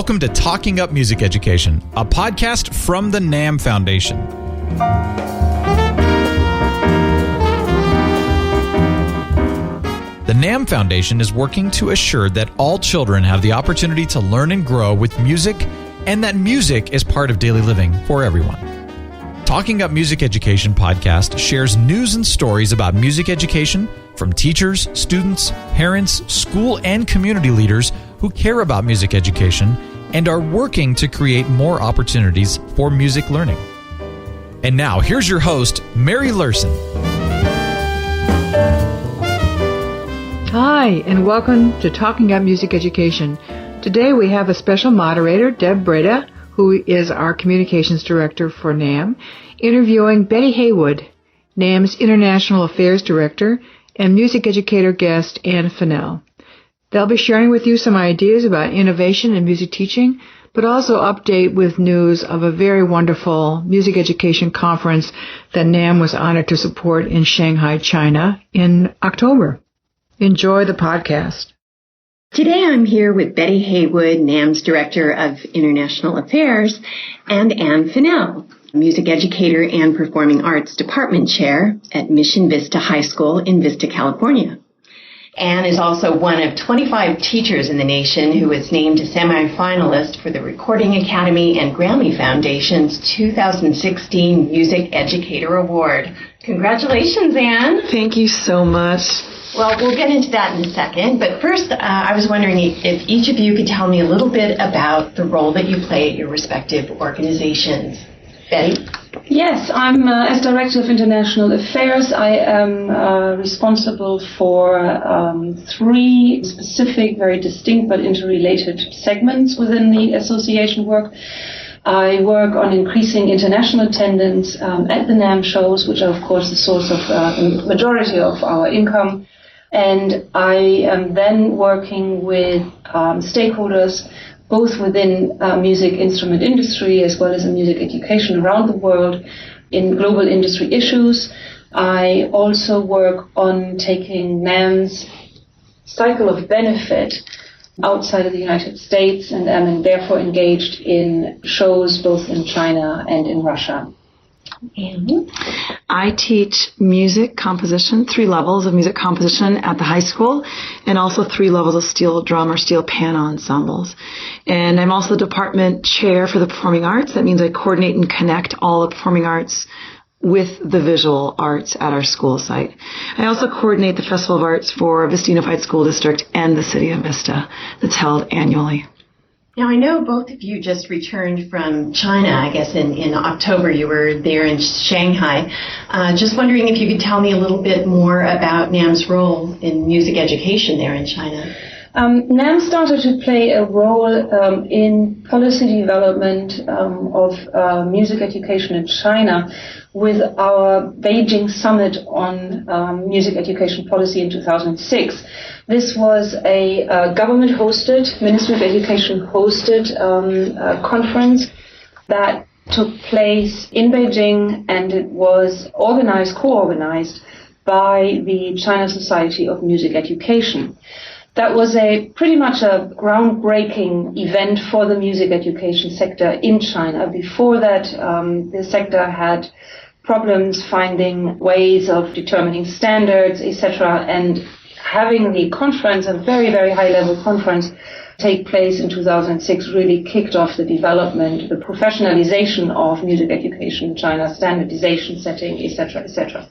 Welcome to Talking Up Music Education, a podcast from the NAMM Foundation. The NAMM Foundation is working to assure that all children have the opportunity to learn and grow with music, and that music is part of daily living for everyone. Talking Up Music Education podcast shares news and stories about music education from teachers, students, parents, school, and community leaders who care about music education and are working to create more opportunities for music learning. And now, here's your host, Mary Lurson. Hi, and welcome to Talking Up Music Education. Today we have a special moderator, Brada, who is our Communications Director for NAMM, interviewing Betty Heywood, NAMM's International Affairs Director, and music educator guest Ann Fennell. They'll be sharing with you some ideas about innovation in music teaching, but also update with news of a very wonderful music education conference that NAMM was honored to support in Shanghai, China in October. Enjoy the podcast. Today I'm here with Betty Heywood, NAMM's Director of International Affairs, and Ann Fennell, Music Educator and Performing Arts Department Chair at Mission Vista High School in Vista, California. Ann is also one of 25 teachers in the nation who was named a semi-finalist for the Recording Academy and Grammy Foundation's 2016 Music Educator Award. Congratulations, Ann. Thank you so much. Well, we'll get into that in a second, but first I was wondering if each of you could tell me a little bit about the role that you play at your respective organizations. Betty? Yes, I'm as Director of International Affairs. I am responsible for three specific, very distinct but interrelated segments within the association work. I work on increasing international attendance at the NAMM shows, which are, of course, the source of the majority of our income. And I am then working with stakeholders both within music instrument industry as well as in music education around the world in global industry issues. I also work on taking NAMM's cycle of benefit outside of the United States and am therefore engaged in shows both in China and in Russia. And I teach music composition, 3 levels of music composition at the high school, and also 3 levels of steel drum or steel pan ensembles. And I'm also the department chair for the performing arts. That means I coordinate and connect all the performing arts with the visual arts at our school site. I also coordinate the Festival of Arts for Vista Unified School District and the City of Vista that's held annually. now I know both of you just returned from China. I guess in October you were there in Shanghai. Just wondering if you could tell me a little bit more about NAMM's role in music education there in China. NAMM started to play a role in policy development of music education in China with our Beijing Summit on music education policy in 2006. This was a government-hosted, Ministry of Education-hosted conference that took place in Beijing, and it was co-organized by the China Society of Music Education. That was pretty much a groundbreaking event for the music education sector in China. Before that, the sector had problems finding ways of determining standards, etc., and having the conference, a very, very high-level conference, take place in 2006 really kicked off the development, the professionalization of music education in China, standardization setting, etc., etc.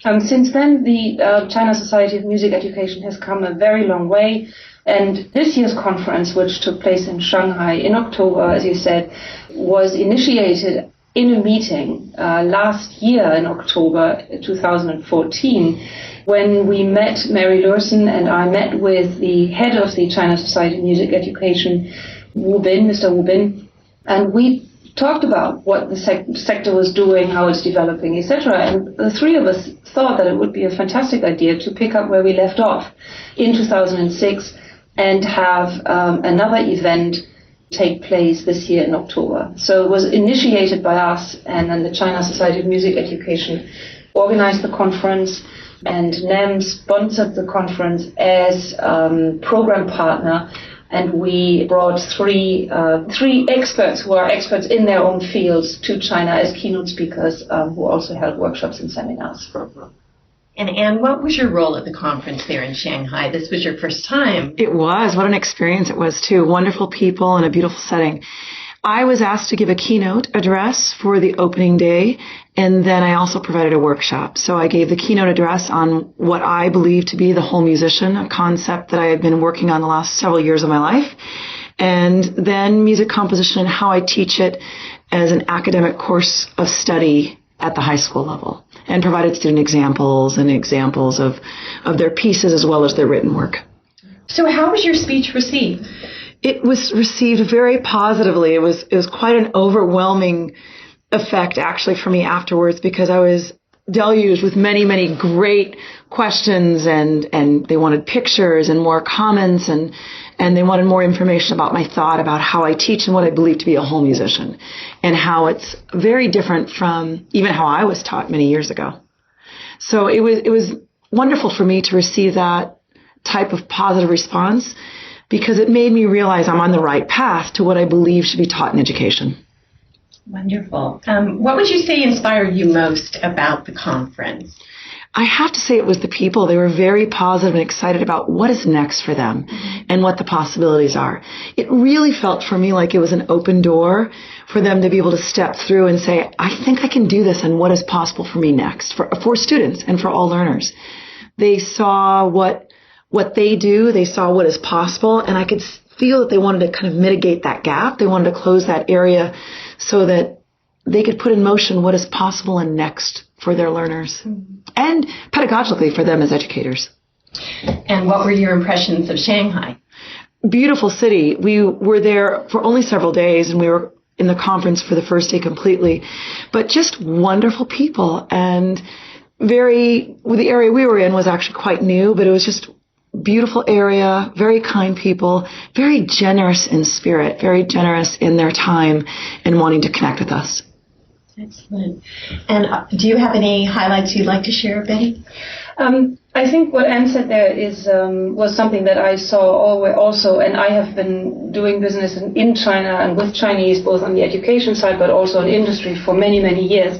Since then, the China Society of Music Education has come a very long way, and this year's conference, which took place in Shanghai in October, as you said, was initiated in a meeting last year in October 2014, when we met, Mary Lurson and I met with the head of the China Society of Music Education, Mr. Wu Bin, and we talked about what the sector was doing, how it's developing, etc. And the three of us thought that it would be a fantastic idea to pick up where we left off in 2006 and have another event take place this year in October. So it was initiated by us, and then the China Society of Music Education organized the conference, and NAMM sponsored the conference as program partner And we brought three experts who are experts in their own fields to China as keynote speakers who also held workshops and seminars. And Anne, what was your role at the conference there in Shanghai? This was your first time. It was. What an experience it was, too. Wonderful people and a beautiful setting. I was asked to give a keynote address for the opening day, and then I also provided a workshop. So I gave the keynote address on what I believe to be the whole musician, a concept that I had been working on the last several years of my life, and then music composition and how I teach it as an academic course of study at the high school level, and provided student examples of their pieces as well as their written work. So how was your speech received? It was received very positively. It was quite an overwhelming effect actually for me afterwards, because I was deluged with many, many great questions, and they wanted pictures and more comments, and they wanted more information about my thought about how I teach and what I believe to be a whole musician, and how it's very different from even how I was taught many years ago. So it was wonderful for me to receive that type of positive response, because it made me realize I'm on the right path to what I believe should be taught in education. Wonderful. What would you say inspired you most about the conference? I have to say it was the people. They were very positive and excited about what is next for them and what the possibilities are. It really felt for me like it was an open door for them to be able to step through and say, I think I can do this, and what is possible for me next, for students and for all learners. They saw what they do, they saw what is possible, and I could feel that they wanted to kind of mitigate that gap. They wanted to close that area so that they could put in motion what is possible and next for their learners, and pedagogically for them as educators. And what were your impressions of Shanghai? Beautiful city. We were there for only several days, and we were in the conference for the first day completely, but just wonderful people, and the area we were in was actually quite new, but it was just beautiful area, very kind people, very generous in spirit, very generous in their time and wanting to connect with us. Excellent. And do you have any highlights you'd like to share, Betty? I think what Anne said there was something that I saw also, and I have been doing business in China and with Chinese, both on the education side but also in industry for many, many years.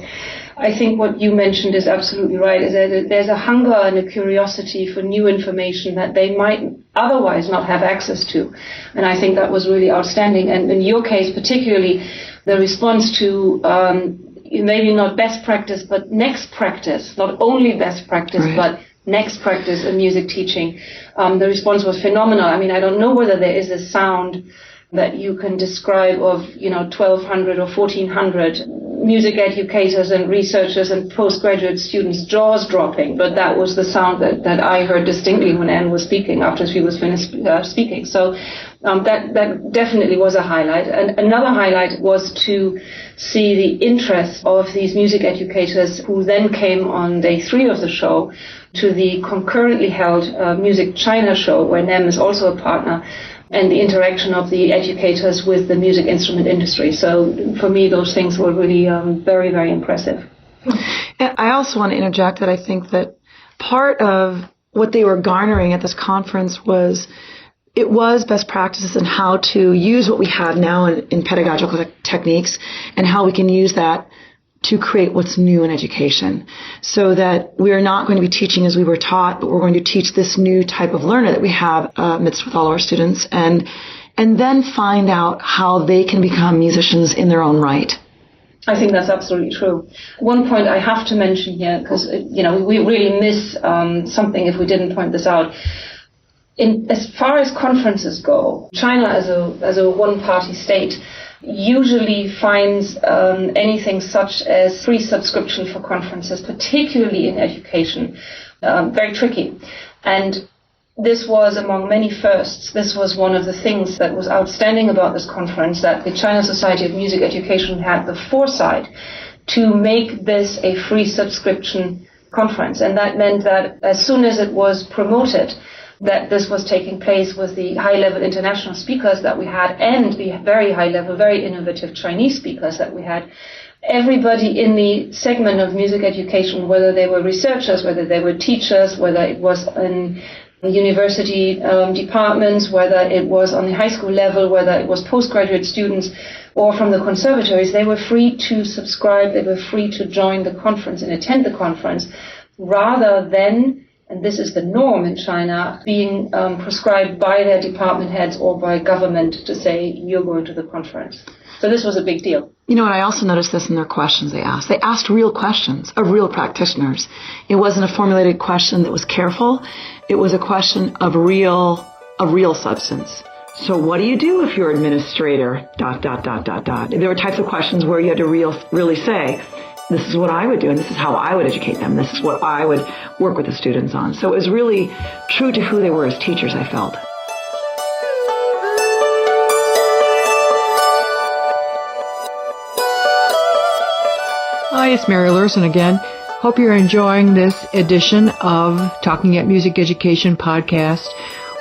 I think what you mentioned is absolutely right, is that there's a hunger and a curiosity for new information that they might otherwise not have access to. And I think that was really outstanding. And in your case, particularly, the response to maybe not best practice, but next practice, not only best practice, right, but next practice in music teaching. The response was phenomenal. I mean, I don't know whether there is a sound that you can describe of, 1,200 or 1,400 music educators and researchers and postgraduate students' jaws dropping, but that was the sound that I heard distinctly when Anne was speaking after she was finished speaking. So that definitely was a highlight. And another highlight was to see the interest of these music educators who then came on day 3 of the show to the concurrently held Music China show, where NAMM is also a partner, and the interaction of the educators with the music instrument industry. So for me, those things were really very, very impressive. And I also want to interject that I think that part of what they were garnering at this conference was best practices in how to use what we have now in pedagogical techniques, and how we can use that to create what's new in education, so that we are not going to be teaching as we were taught, but we're going to teach this new type of learner that we have amidst with all our students, and then find out how they can become musicians in their own right. I think that's absolutely true. One point I have to mention here, because we really miss something if we didn't point this out. As far as conferences go, China as a one-party state usually finds anything such as free subscription for conferences, particularly in education, very tricky. And this was, among many firsts, this was one of the things that was outstanding about this conference, that the China Society of Music Education had the foresight to make this a free subscription conference. And that meant that as soon as it was promoted, that this was taking place with the high-level international speakers that we had and the very high-level, very innovative Chinese speakers that we had, everybody in the segment of music education, whether they were researchers, whether they were teachers, whether it was in university departments, whether it was on the high school level, whether it was postgraduate students, or from the conservatories. They were free to subscribe, they were free to join the conference and attend the conference, rather than, and this is the norm in China, being prescribed by their department heads or by government to say, you're going to the conference. So this was a big deal. You know, and I also noticed this in their questions they asked. They asked real questions of real practitioners. It wasn't a formulated question that was careful. It was a question of real substance. So what do you do if you're administrator, ... There were types of questions where you had to really say, this is what I would do, and this is how I would educate them. This is what I would work with the students on. So it was really true to who they were as teachers, I felt. Hi, it's Mary Lurson again. Hope you're enjoying this edition of Talking at Music Education podcast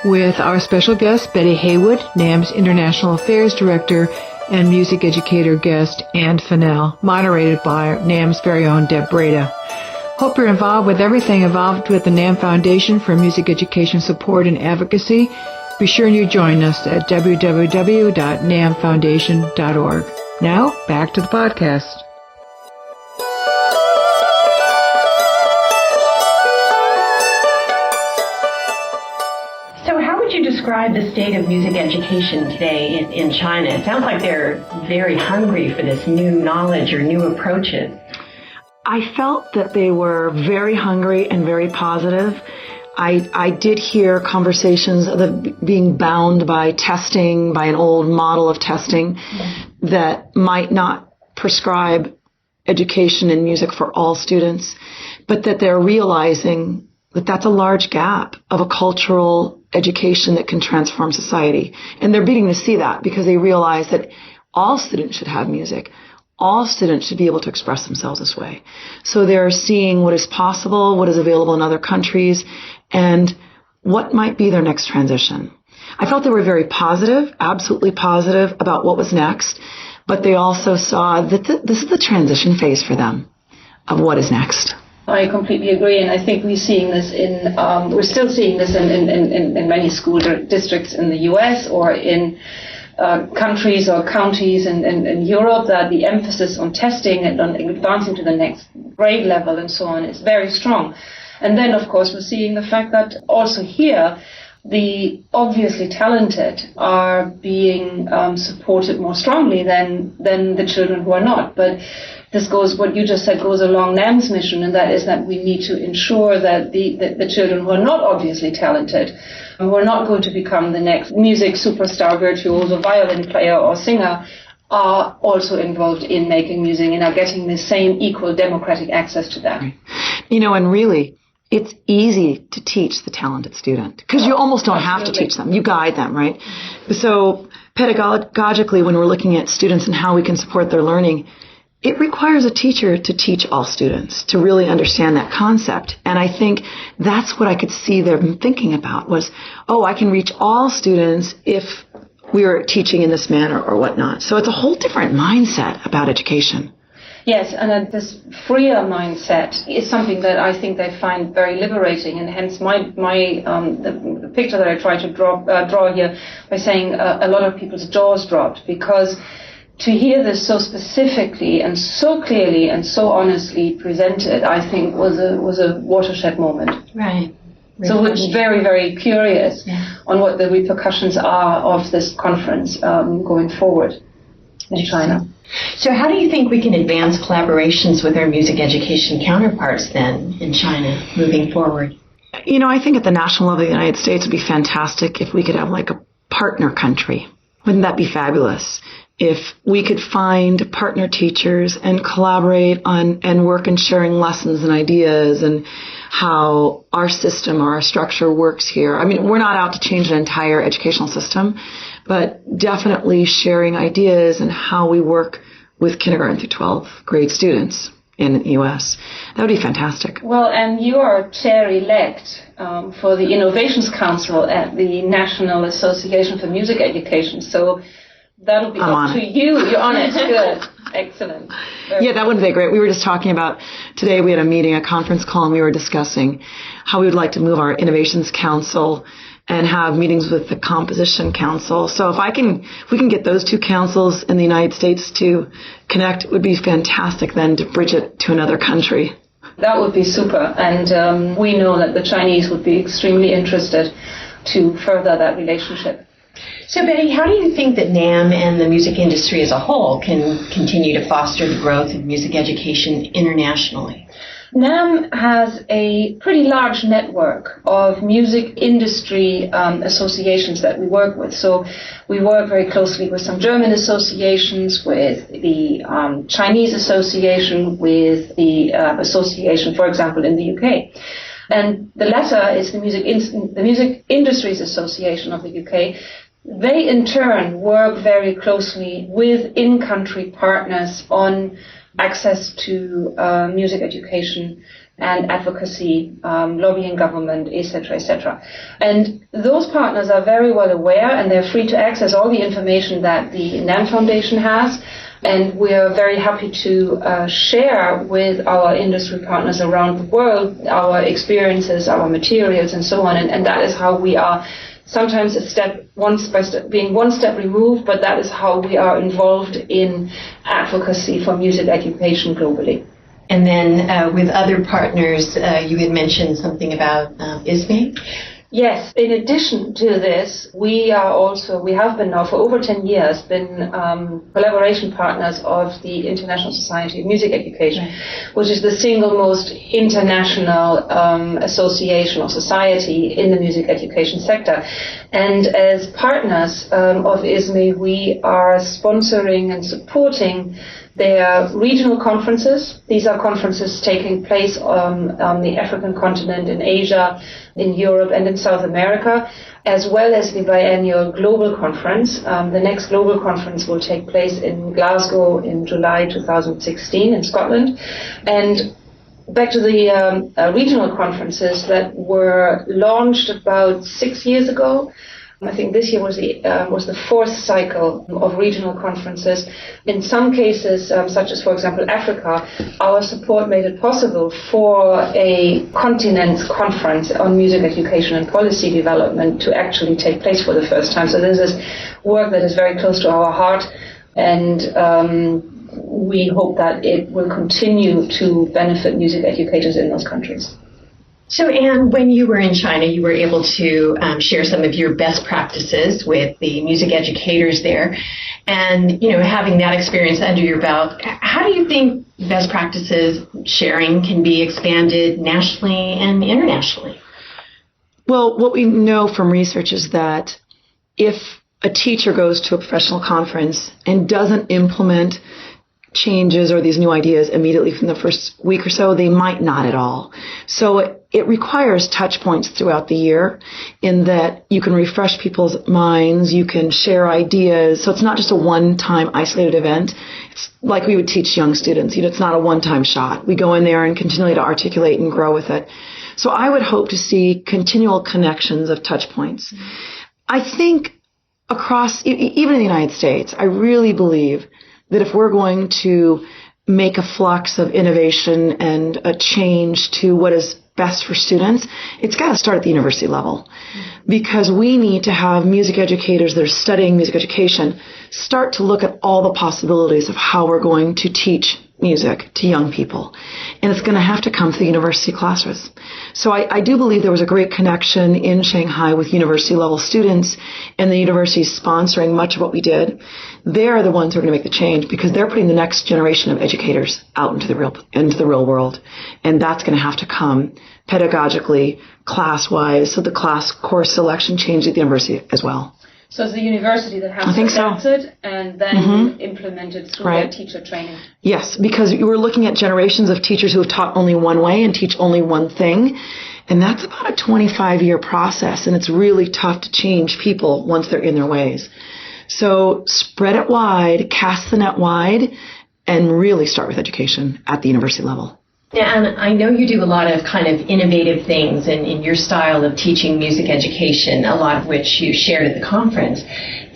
with our special guest, Betty Heywood, NAMM's International Affairs Director, and music educator guest, Ann Fennell, moderated by NAMM's very own Dept Brada. Hope you're involved with everything involved with the NAMM Foundation for Music Education Support and Advocacy. Be sure you join us at www.nammfoundation.org. Now, back to the podcast. Describe the state of music education today in China. It sounds like they're very hungry for this new knowledge or new approaches. I felt that they were very hungry and very positive. I did hear conversations of being bound by testing, by an old model of testing that might not prescribe education in music for all students, but that they're realizing that that's a large gap of a cultural education that can transform society. And they're beginning to see that because they realize that all students should have music. All students should be able to express themselves this way. So they're seeing what is possible, what is available in other countries, and what might be their next transition. I felt they were very positive, absolutely positive about what was next, but they also saw that this is the transition phase for them of what is next. I completely agree, and I think we're still seeing this in many school districts in the US or in countries or counties in Europe, that the emphasis on testing and on advancing to the next grade level and so on is very strong. And then, of course, we're seeing the fact that also here, the obviously talented are being supported more strongly than the children who are not. But this goes, what you just said, goes along NAMM's mission, and that is that we need to ensure that the children who are not obviously talented, who are not going to become the next music superstar, virtuoso, violin player or singer, are also involved in making music and are getting the same equal democratic access to that. You know, and really, it's easy to teach the talented student because you almost don't have to teach them. You guide them, right? So pedagogically, when we're looking at students and how we can support their learning, it requires a teacher to teach all students, to really understand that concept. And I think that's what I could see them thinking about was, I can reach all students if we were teaching in this manner or whatnot. So it's a whole different mindset about education. Yes, and this freer mindset is something that I think they find very liberating, and hence the picture that I try to draw here by saying a lot of people's jaws dropped, because to hear this so specifically and so clearly and so honestly presented, I think was a watershed moment. Right. So we're very, very curious on what the repercussions are of this conference going forward in China. So how do you think we can advance collaborations with our music education counterparts then in China moving forward? You know, I think at the national level of the United States it would be fantastic if we could have like a partner country. Wouldn't that be fabulous? If we could find partner teachers and collaborate on and work in sharing lessons and ideas and how our system or our structure works here. I mean, we're not out to change an entire educational system, but definitely sharing ideas and how we work with kindergarten through 12th grade students in the U.S. That would be fantastic. Well, and you are chair-elect for the Innovations Council at the National Association for Music Education, so that'll be up to you. You're on it. Good. Excellent. Yeah, that would be great. We were just talking about, today we had a meeting, a conference call, and we were discussing how we would like to move our Innovations Council and have meetings with the Composition Council. So if we can get those two councils in the United States to connect, it would be fantastic then to bridge it to another country. That would be super. And we know that the Chinese would be extremely interested to further that relationship. So, Betty, how do you think that NAMM and the music industry as a whole can continue to foster the growth of music education internationally? NAMM has a pretty large network of music industry associations that we work with. So we work very closely with some German associations, with the Chinese association, with the association, for example, in the UK. And the latter is the Music Industries Association of the UK. They, in turn, work very closely with in-country partners on access to music education and advocacy, lobbying government, etc., etc. And those partners are very well aware, and they're free to access all the information that the NAMM Foundation has. And we are very happy to share with our industry partners around the world our experiences, our materials, and so on. And that is how we are sometimes being one step removed, but that is how we are involved in advocacy for music education globally. And then with other partners, you had mentioned something about ISME. Yes, in addition to this, we have been now for over 10 years collaboration partners of the International Society of Music Education, which is the single most international association or society in the music education sector. And as partners of ISME, we are sponsoring and supporting their regional conferences. These are conferences taking place on the African continent, in Asia, in Europe, and in South America, as well as the biennial global conference. The next global conference will take place in Glasgow in July 2016 in Scotland. And back to the regional conferences that were launched about 6 years ago. I think this year was the fourth cycle of regional conferences. In some cases, such as, for example, Africa, our support made it possible for a continent's conference on music education and policy development to actually take place for the first time. So this is work that is very close to our heart, and we hope that it will continue to benefit music educators in those countries. So, Anne, when you were in China, you were able to share some of your best practices with the music educators there. And, having that experience under your belt, how do you think best practices sharing can be expanded nationally and internationally? Well, what we know from research is that if a teacher goes to a professional conference and doesn't implement changes or these new ideas immediately from the first week or so, they might not at all. So it requires touch points throughout the year in that you can refresh people's minds, you can share ideas. So it's not just a one-time isolated event. It's like we would teach young students. It's not a one-time shot. We go in there and continually to articulate and grow with it. So I would hope to see continual connections of touch points. I think across, even in the United States, I really believe that if we're going to make a flux of innovation and a change to what is best for students, it's got to start at the university level. Because we need to have music educators that are studying music education start to look at all the possibilities of how we're going to teach music to young people. And it's going to have to come through university classrooms. So I do believe there was a great connection in Shanghai with university level students, and the university sponsoring much of what we did. They're the ones who are going to make the change because they're putting the next generation of educators out into the real world. And that's going to have to come pedagogically, class-wise, so the class course selection changed at the university as well. So it's the university that has to adapt it and then implement it through their teacher training. Yes, because you were looking at generations of teachers who have taught only one way and teach only one thing. And that's about a 25-year process, and it's really tough to change people once they're in their ways. So spread it wide, cast the net wide, and really start with education at the university level. And I know you do a lot of kind of innovative things in your style of teaching music education, a lot of which you shared at the conference.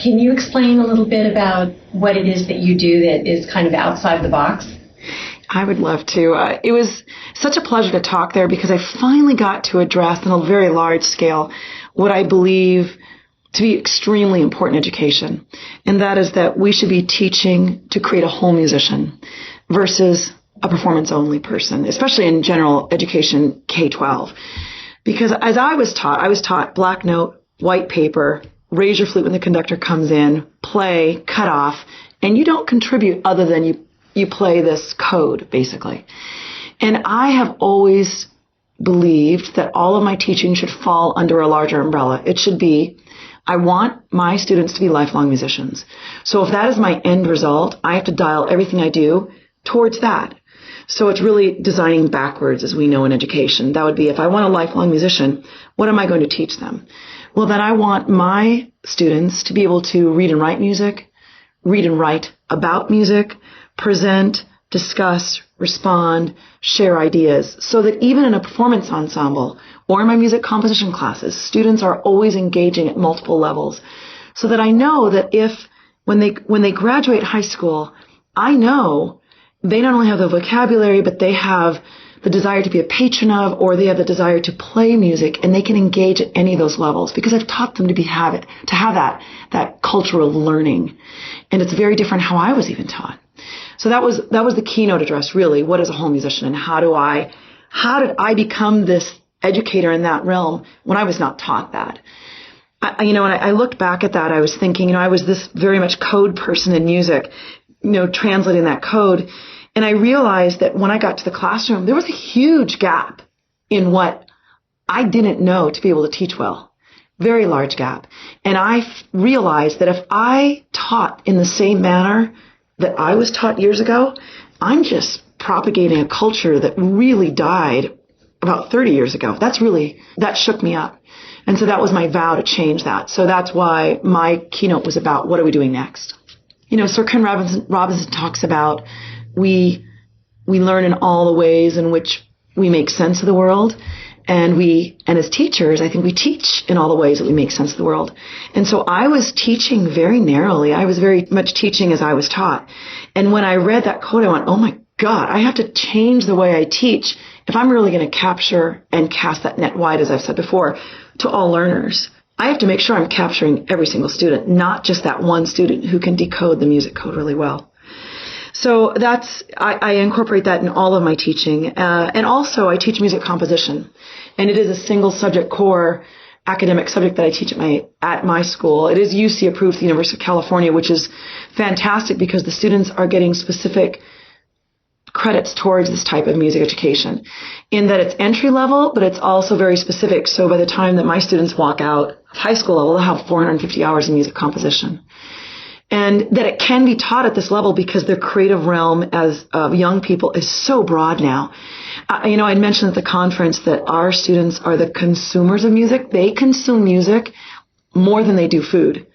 Can you explain a little bit about what it is that you do that is kind of outside the box? I would love to. It was such a pleasure to talk there because I finally got to address on a very large scale what I believe to be extremely important education. And that is that we should be teaching to create a whole musician versus a performance-only person, especially in general education K-12. Because as I was taught black note, white paper, raise your flute when the conductor comes in, play, cut off, and you don't contribute other than you play this code, basically. And I have always believed that all of my teaching should fall under a larger umbrella. It should be, I want my students to be lifelong musicians. So if that is my end result, I have to dial everything I do towards that. So it's really designing backwards, as we know in education. That would be, if I want a lifelong musician, what am I going to teach them? Well, then I want my students to be able to read and write music, read and write about music, present, discuss, respond, share ideas, so that even in a performance ensemble or in my music composition classes, students are always engaging at multiple levels, so that I know that when they graduate high school, I know they not only have the vocabulary, but they have the desire to be a patron of, or they have the desire to play music, and they can engage at any of those levels because I've taught them to have that cultural learning. And it's very different how I was even taught. So that was the keynote address, really. What is a whole musician, and how did I become this educator in that realm when I was not taught that? When I looked back at that, I was thinking, I was this very much code person in music, translating that code. And I realized that when I got to the classroom, there was a huge gap in what I didn't know to be able to teach well. Very large gap. And I realized that if I taught in the same manner that I was taught years ago, I'm just propagating a culture that really died about 30 years ago. That shook me up. And so that was my vow to change that. So that's why my keynote was about, what are we doing next? Sir Ken Robinson talks about we learn in all the ways in which we make sense of the world. And as teachers, I think we teach in all the ways that we make sense of the world. And so I was teaching very narrowly. I was very much teaching as I was taught. And when I read that code, I went, oh my God, I have to change the way I teach if I'm really going to capture and cast that net wide, as I've said before, to all learners. I have to make sure I'm capturing every single student, not just that one student who can decode the music code really well. So I incorporate that in all of my teaching. And also I teach music composition. And it is a single subject core academic subject that I teach at my school. It is UC approved at the University of California, which is fantastic because the students are getting specific credits towards this type of music education, in that it's entry level, but it's also very specific. So by the time that my students walk out of high school level, they'll have 450 hours of music composition. And that it can be taught at this level because their creative realm as young people is so broad now. I mentioned at the conference that our students are the consumers of music. They consume music more than they do food.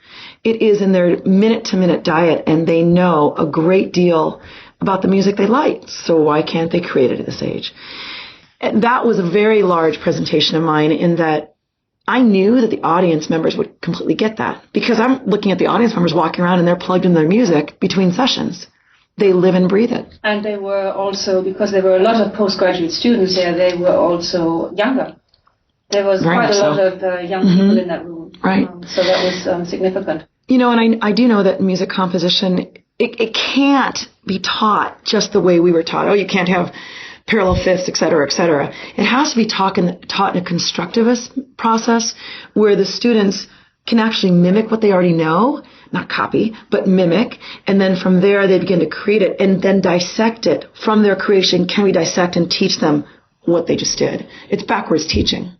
It is in their minute-to-minute diet, and they know a great deal about the music they like. So why can't they create it at this age? And that was a very large presentation of mine, in that I knew that the audience members would completely get that, because I'm looking at the audience members walking around and they're plugged in their music between sessions. They live and breathe it. And they were also, because there were a lot of postgraduate students there, they were also younger. There was quite a lot of young people in that room. Right. So that was significant. And I do know that music composition, it can't be taught just the way we were taught. Oh, you can't have parallel fifths, et cetera, et cetera. It has to be taught in a constructivist process where the students can actually mimic what they already know, not copy, but mimic. And then from there, they begin to create it and then dissect it. From their creation, can we dissect and teach them what they just did? It's backwards teaching.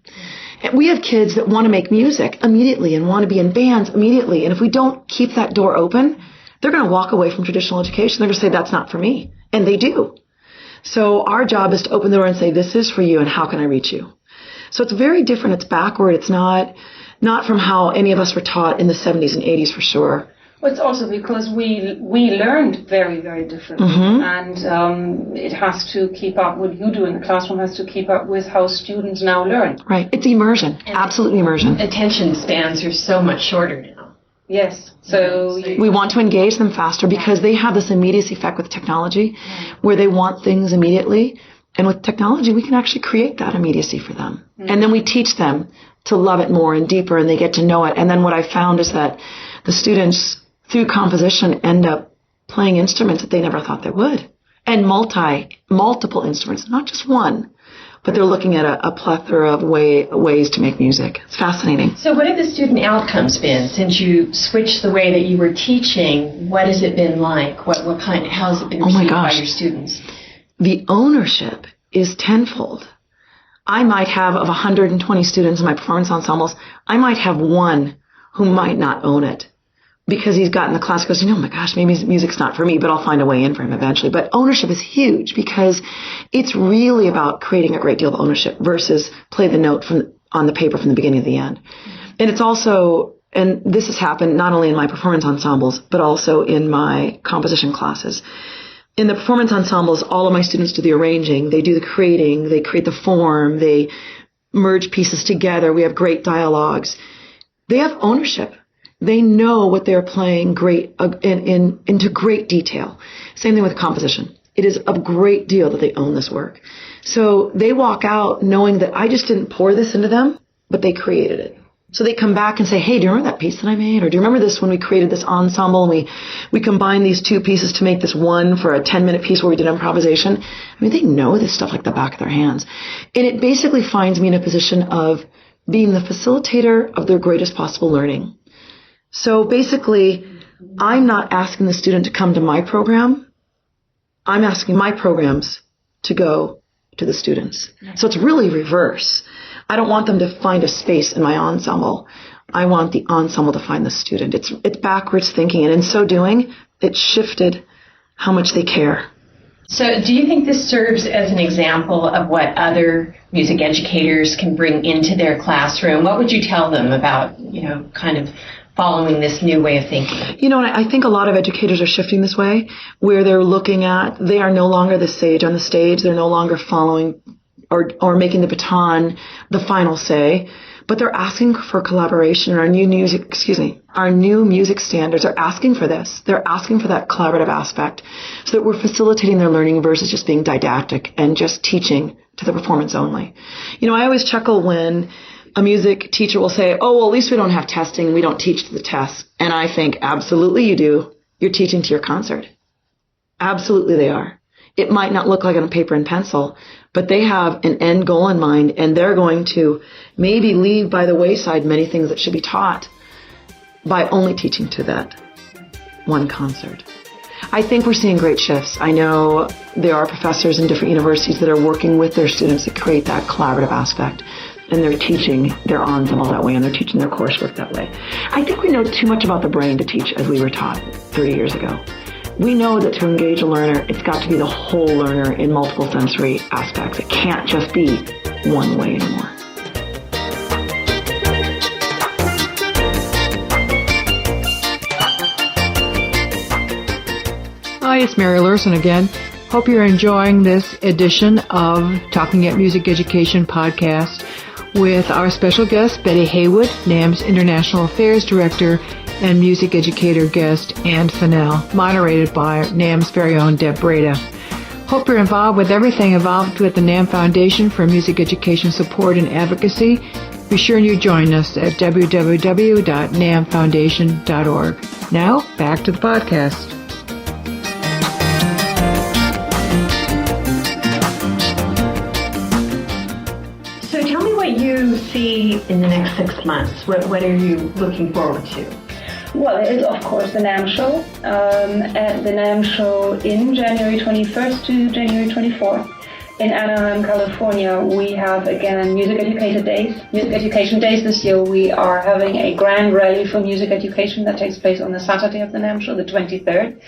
And we have kids that want to make music immediately and want to be in bands immediately. And if we don't keep that door open, they're going to walk away from traditional education. They're going to say, that's not for me. And they do. So our job is to open the door and say, this is for you, and how can I reach you? So it's very different. It's backward. It's not from how any of us were taught in the 70s and 80s, for sure. Well, it's also because we learned very, very differently. And it has to keep up. What you do in the classroom has to keep up with how students now learn. Right. It's immersion. And absolutely immersion. Attention spans are so much shorter now. Yes. So we want to engage them faster because they have this immediacy effect with technology where they want things immediately. And with technology, we can actually create that immediacy for them. And then we teach them to love it more and deeper, and they get to know it. And then what I found is that the students, through composition, end up playing instruments that they never thought they would. And multiple instruments, not just one. But they're looking at a plethora of ways to make music. It's fascinating. So what have the student outcomes been since you switched the way that you were teaching? What has it been like? How has it been received by your students? The ownership is tenfold. I might have, of 120 students in my performance ensembles, I might have one who might not own it. Because he's gotten the class, goes, oh my gosh, maybe music's not for me, but I'll find a way in for him eventually. But ownership is huge because it's really about creating a great deal of ownership versus play the note on the paper from the beginning to the end. And it's also, and this has happened not only in my performance ensembles, but also in my composition classes. In the performance ensembles, all of my students do the arranging, they do the creating, they create the form, they merge pieces together, we have great dialogues. They have ownership. They know what they're playing great into great detail. Same thing with composition. It is a great deal that they own this work. So they walk out knowing that I just didn't pour this into them, but they created it. So they come back and say, hey, do you remember that piece that I made? Or do you remember this when we created this ensemble and we combined these two pieces to make this one for a 10-minute piece where we did improvisation? I mean, they know this stuff like the back of their hands. And it basically finds me in a position of being the facilitator of their greatest possible learning. So basically, I'm not asking the student to come to my program. I'm asking my programs to go to the students. So it's really reverse. I don't want them to find a space in my ensemble. I want the ensemble to find the student. It's backwards thinking, and in so doing, it shifted how much they care. So do you think this serves as an example of what other music educators can bring into their classroom? What would you tell them about, kind of following this new way of thinking? And I think a lot of educators are shifting this way, where they're looking at, they are no longer the sage on the stage. They're no longer following or making the baton the final say, but they're asking for collaboration. Our new music standards are asking for this. They're asking for that collaborative aspect so that we're facilitating their learning versus just being didactic and just teaching to the performance only. I always chuckle when a music teacher will say, oh, well, at least we don't have testing. We don't teach to the test. And I think, absolutely you do. You're teaching to your concert. Absolutely they are. It might not look like on paper and pencil, but they have an end goal in mind, and they're going to maybe leave by the wayside many things that should be taught by only teaching to that one concert. I think we're seeing great shifts. I know there are professors in different universities that are working with their students to create that collaborative aspect. And they're teaching their ensemble that way, and they're teaching their coursework that way. I think we know too much about the brain to teach as we were taught 30 years ago. We know that to engage a learner, it's got to be the whole learner in multiple sensory aspects. It can't just be one way anymore. Hi, it's Mary Lurson again. Hope you're enjoying this edition of Talking at Music Education podcast with our special guest, Betty Heywood, NAMM's International Affairs Director, and music educator guest, Ann Fennell, moderated by NAMM's very own Dept Brada. Hope you're involved with everything involved with the NAMM Foundation for Music Education Support and Advocacy. Be sure you join us at www.nammfoundation.org. Now, back to the podcast. So tell me what you see in the next 6 months. What are you looking forward to? Well, it is, of course, the NAMM show. At the NAMM show in January 21st to January 24th in Anaheim, California, we have, again, Music Educator Days. Music Education Days this year, we are having a grand rally for music education that takes place on the Saturday of the NAMM show, the 23rd.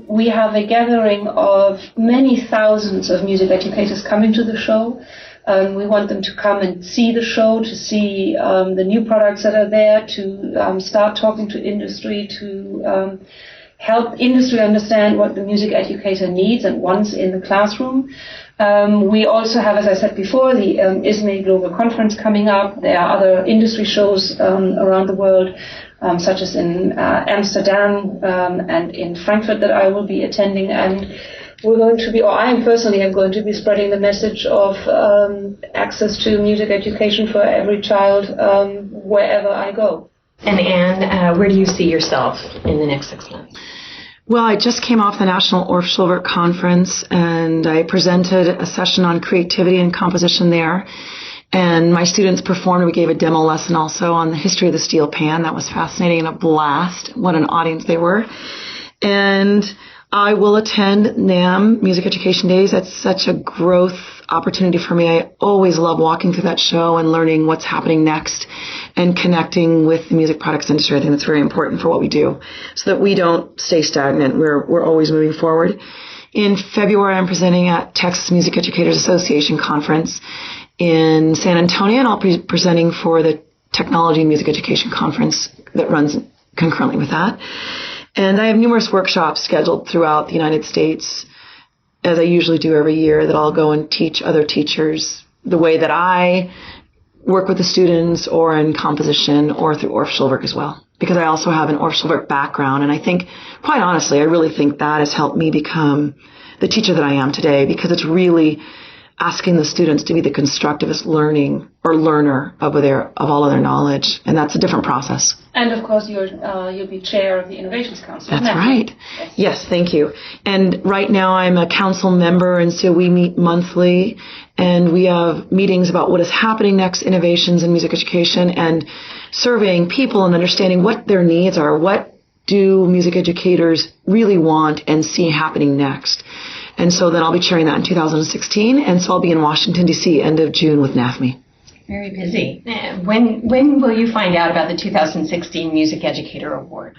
We have a gathering of many thousands of music educators coming to the show. We want them to come and see the show, to see the new products that are there, to start talking to industry, to help industry understand what the music educator needs and wants in the classroom. We also have, as I said before, the ISME Global Conference coming up. There are other industry shows around the world. such as in Amsterdam and in Frankfurt that I will be attending. And we're going to be, or I personally am going to be spreading the message of access to music education for every child wherever I go. And Anne, where do you see yourself in the next 6 months? Well, I just came off the National Orff-Schulwerk Conference, and I presented a session on creativity and composition there. And my students performed. We gave a demo lesson also on the history of the steel pan. That was fascinating and a blast. What an audience they were. And I will attend NAMM Music Education Days. That's such a growth opportunity for me. I always love walking through that show and learning what's happening next and connecting with the music products industry. I think that's very important for what we do so that we don't stay stagnant. We're always moving forward. In February, I'm presenting at Texas Music Educators Association Conference in San Antonio, and I'll be presenting for the Technology and Music Education Conference that runs concurrently with that. And I have numerous workshops scheduled throughout the United States, as I usually do every year, that I'll go and teach other teachers the way that I work with the students, or in composition, or through Orff-Schulwerk as well. Because I also have an Orff-Schulwerk background, and I think, quite honestly, I really think that has helped me become the teacher that I am today, because it's really asking the students to be the constructivist learner of all of their knowledge, and that's a different process. And of course, you'll be chair of the Innovations Council. That's right. Yes, thank you. And right now, I'm a council member, and so we meet monthly, and we have meetings about what is happening next, innovations in music education, and surveying people and understanding what their needs are. What do music educators really want and see happening next? And so then I'll be chairing that in 2016, and so I'll be in Washington, D.C. end of June with NAFME. Very busy. When will you find out about the 2016 Music Educator Award?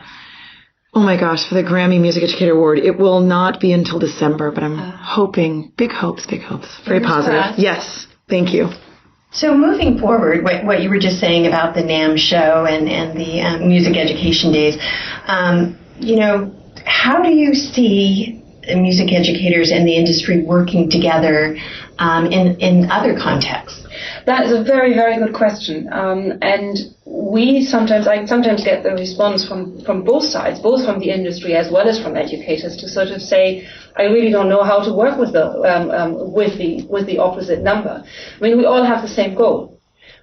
Oh my gosh, for the Grammy Music Educator Award, it will not be until December, but I'm hoping, big hopes. Very positive. Class. Yes, thank you. So moving forward, what you were just saying about the NAMM show and the Music Education Days, how do you see music educators and the industry working together in other contexts? That is a very, very good question. And I sometimes get the response from both sides, both from the industry as well as from educators, to sort of say, I really don't know how to work with the opposite number. I mean, we all have the same goal.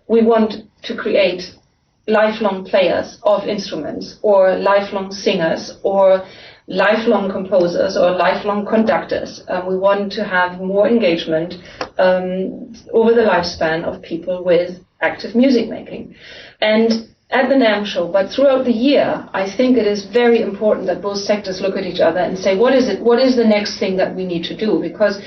We want to create lifelong players of instruments, or lifelong singers, or lifelong composers, or lifelong conductors. We want to have more engagement over the lifespan of people with active music making. And at the NAMM show, but throughout the year, I think it is very important that both sectors look at each other and say, what is the next thing that we need to do? Because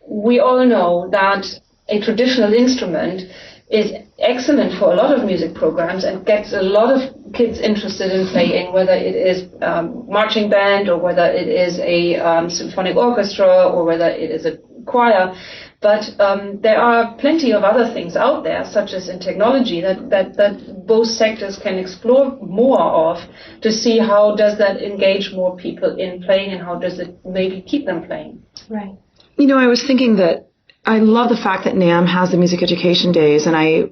we all know that a traditional instrument is excellent for a lot of music programs and gets a lot of kids interested in playing, whether it is marching band, or whether it is a symphonic orchestra, or whether it is a choir. But there are plenty of other things out there, such as in technology, that both sectors can explore more of, to see how does that engage more people in playing, and how does it maybe keep them playing. Right. I was thinking that I love the fact that NAMM has the Music Education Days, and I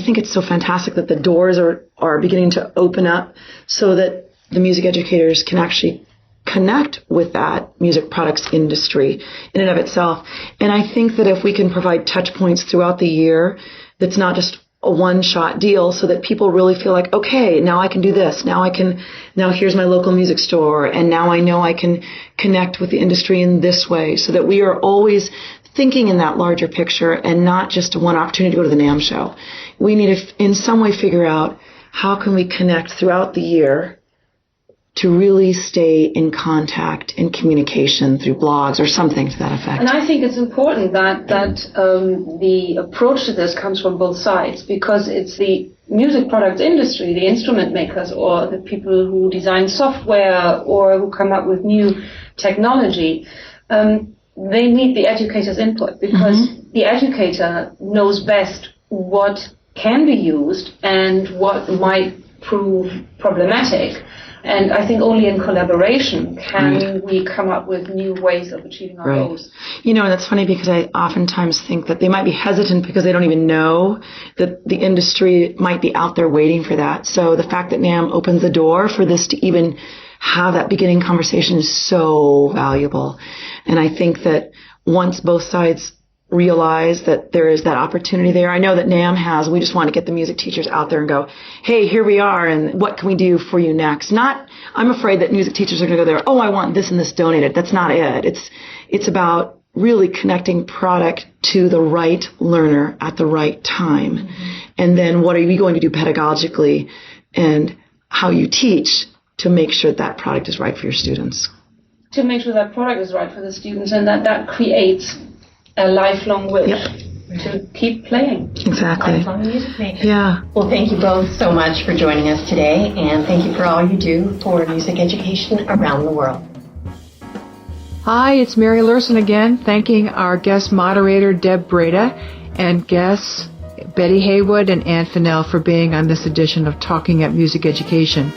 think it's so fantastic that the doors are beginning to open up so that the music educators can actually connect with that music products industry in and of itself. And I think that if we can provide touch points throughout the year, that's not just a one-shot deal, so that people really feel like, okay, now I can do this. Now here's my local music store, and now I know I can connect with the industry in this way, so that we are always thinking in that larger picture and not just one opportunity to go to the NAMM show. We need to, in some way, figure out how can we connect throughout the year to really stay in contact and communication through blogs or something to that effect. And I think it's important that the approach to this comes from both sides, because it's the music products industry, the instrument makers, or the people who design software, or who come up with new technology. They need the educator's input, because the educator knows best what can be used and what might prove problematic. And I think only in collaboration can we come up with new ways of achieving our goals. And it's funny because I oftentimes think that they might be hesitant because they don't even know that the industry might be out there waiting for that. So the fact that NAMM opens the door for this to even have that beginning conversation is so valuable. And I think that once both sides realize that there is that opportunity there. I know that NAMM we just want to get the music teachers out there and go, hey, here we are, and what can we do for you next? I'm afraid that music teachers are going to go there, oh, I want this and this donated. That's not it. It's about really connecting product to the right learner at the right time. Mm-hmm. And then what are we going to do pedagogically and how you teach to make sure that product is right for your students. To make sure that product is right for the students, and that creates a lifelong wish to keep playing. Exactly. Lifelong music maker. Yeah. Well, thank you both so much for joining us today, and thank you for all you do for music education around the world. Hi, it's Mary Lurson again, thanking our guest moderator, Deb Brada, and guests Betty Heywood and Ann Fennell for being on this edition of Talking Up Music Education.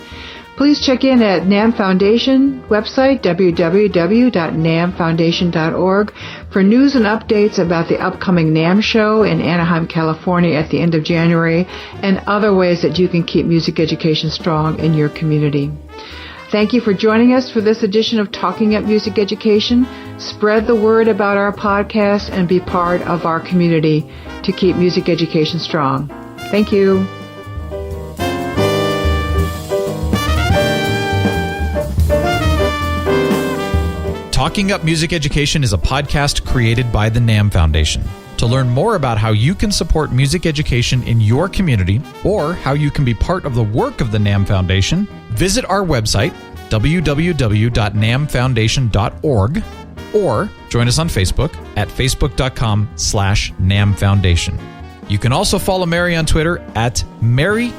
Please check in at NAMM Foundation website, www.nammfoundation.org, for news and updates about the upcoming NAMM show in Anaheim, California at the end of January, and other ways that you can keep music education strong in your community. Thank you for joining us for this edition of Talking Up Music Education. Spread the word about our podcast and be part of our community to keep music education strong. Thank you. Talking Up Music Education is a podcast created by the NAMM Foundation. To learn more about how you can support music education in your community or how you can be part of the work of the NAMM Foundation, visit our website, www.nammfoundation.org, or join us on Facebook at facebook.com/NAMM Foundation. You can also follow Mary on Twitter at MaryLNAMM.